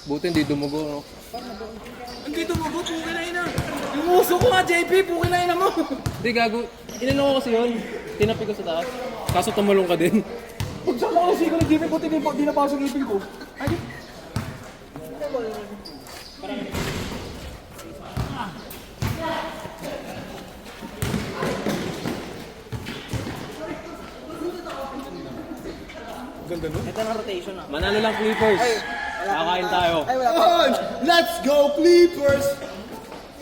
Buti hindi dumugo, no? Hindi dumugo, pukin na ina. Yung uso ko nga, JP, pukin na ina mo. Hindi, gago. Inano ko kasi yun. Tinapi ko sa taas. Kaso tumalong ka din. Pag sa mga usi ko ng JP, buti di napasok ipin ko. Ay, ganda nun. Ito na rotation ah. Manalo lang Clippers. Kakain tayo. Ay, wala pa. Let's go, Clippers!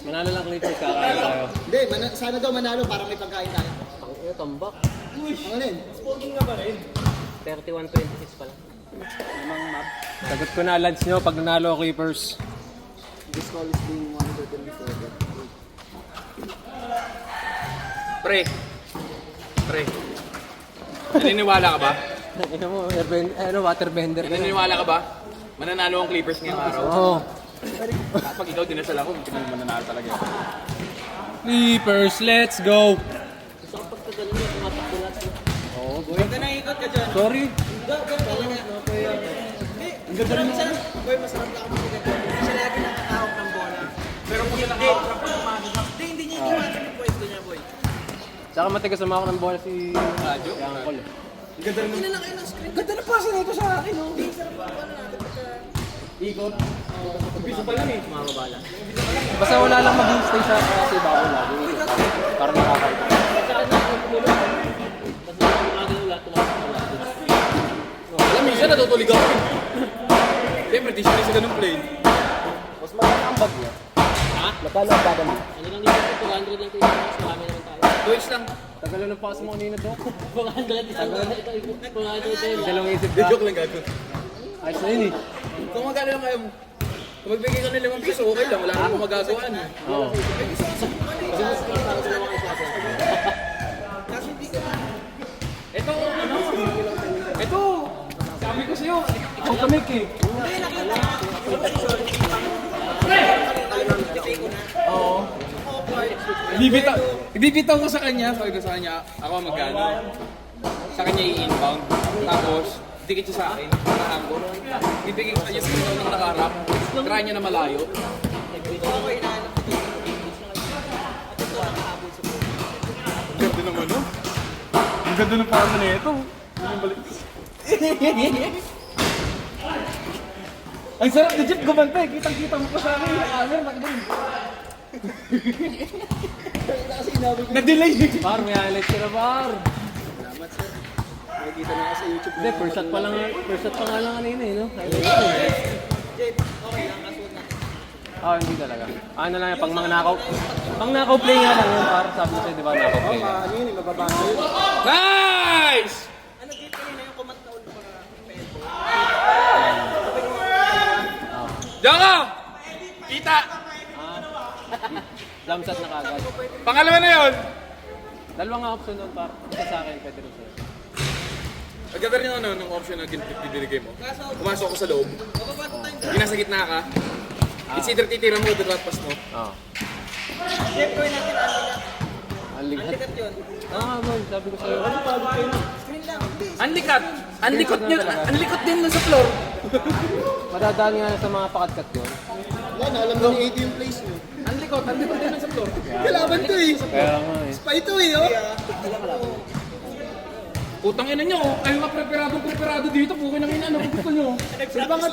Manalo lang Clippers, kakain tayo. Hindi, sana daw manalo para may pagkain tayo. Ang ino, tambak. Ano rin? Spoking nga ba rin? 31-26 pa lang. Namang map. Sagot ko na lunch nyo pag nanalo Clippers. This call is being monitored and recorded. Pre. Pre. Naniniwala ka ba? Ino mo, waterbender ka na. Naniniwala ka ba? Mananalo ang Clippers ngayong araw. Oo. Pag ikaw dinasal ako, hindi mo mananalo talaga. Clippers, let's go! Gusto ko pagkagaling niya, tumatakbo lahat. Oo, boy. Huwag ka na ikot ka dyan. Sorry. Ang ganda rin mo. Boy, masarap na ako magiging. Hindi siya lagi nakakahawak ng bola. Pero kung siya nakahawak ng pagmamahal, Hindi niya iniwasan yung pwesto niya, boy. Tsaka matigas sa mga ng bola si Radyo? Yang Col. ang ganda rin mo. Hindi na lang kayo ng screen. Ganda na pasa nito sa akin, no? Hindi, sarap pa ano natin pagka... Ikot. Umpisa pa lang eh. Mababala. Basta wala lang mag-stay sa kasi bago lagi. Parang nakakaita. Alam, minsan natutulig ako. Siyempre, di siya rin sa ganung play. Mas maganda ang bag niya. Ha? Magkano ang bagan mo? Ano lang dito, 200 lang kayo, mas marami naman tayo. 2 inch lang. Tagal na pass mo kanina, Dok. 200, isang ito, 200 din. Dalawang isip Di ka. joke lang gago. Ayos na yun eh. Kung magkano lang kayo mo, kung magbigay ka ng 5 piso, okay lang. Wala namang magagawa. Oo. Ito, ano? Ito! Sabi ko sa'yo, ikaw kamik eh. Oo. Ibibitaw ko sa kanya, sabi ko sa kanya, ako magkano. Sa kanya i-inbound. Tapos, dikit siya sa akin, nakahanggol. Ibigay ko sa kanya sa kanya ng nakaharap. Try niya na malayo. Ganda naman, no? Ang ganda ng parang na ito. Ang sarap ni Jeep gumante. Kitang-kita mo pa sa akin. Na-delay. Par, may highlights ka na, Par. Salamat, sir. Nakikita na ako sa YouTube. Hindi, first shot pa nga lang kanina eh, no? Highlights. Jade, okay lang. Kasuot natin. Hindi talaga. Ano lang yan, pang mga nakaw. Pang nakaw play nga lang yun, Par. Sabi ko sa'yo, di ba, nakaw play. Ano yun, mababasa yun. Nice! Ano dito kanina yung kumataon para pelbo? Diyan ka! Kita! Jump shot na kagad. Pangalawa na yun! Dalawang nga option nun, Par. Isa sa akin, pwede rin sa'yo. Ang ganda rin ano, ng option na binigay mo. Pumasok ako sa loob. Yung nasa gitna ka. It's either titira mo o the pass mo. Oo. Jeff, gawin natin Ang ligat. Antikat yun. Man, sabi ko sa'yo. Screen lang. Hindi. Anlikat! Anlikot din nun sa floor. Madadaan nga sa mga pakatkat yun. Wala na, alam mo ni 80 yung place mo. Anlikot din nun sa floor. Kalaban to eh. Kaya nga eh. Pa ito eh, oh. Putang ina nyo, kayo nga preparado dito. Pukin ang ina, ano kung gusto nyo? Silbangan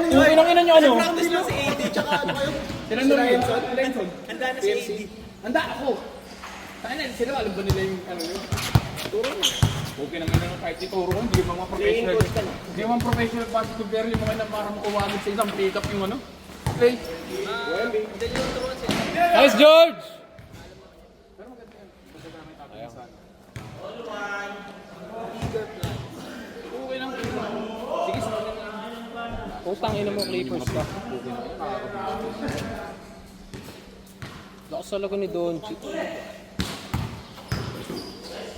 Pukin ang ina nyo, ano? Practice lang si 80, tsaka ano kayo? Sila nung Lenson. Handa na si 80. Handa ako. Tayo na, sila alam ba nila yung ano yun? Turo mo. Okay naman na kahit ituro ko, hindi mga professional. Hindi mga professional basketball yung mga na para makuwagod sa isang pick up yung ano. Okay. Nice, George! Okay lang. Sige, sa mga Putang ina mo, Clippers ka. Lakas talaga ni Doncic.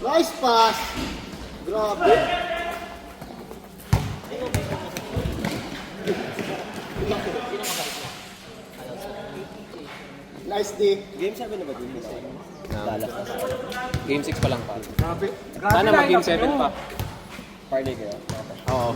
Nice pass! Grabe! Nice day. Game 7 na ba din? Dallas. Game 6 pa lang, Par. Grabe. Sana mag-game 7 pa. Parlay kayo. Oo.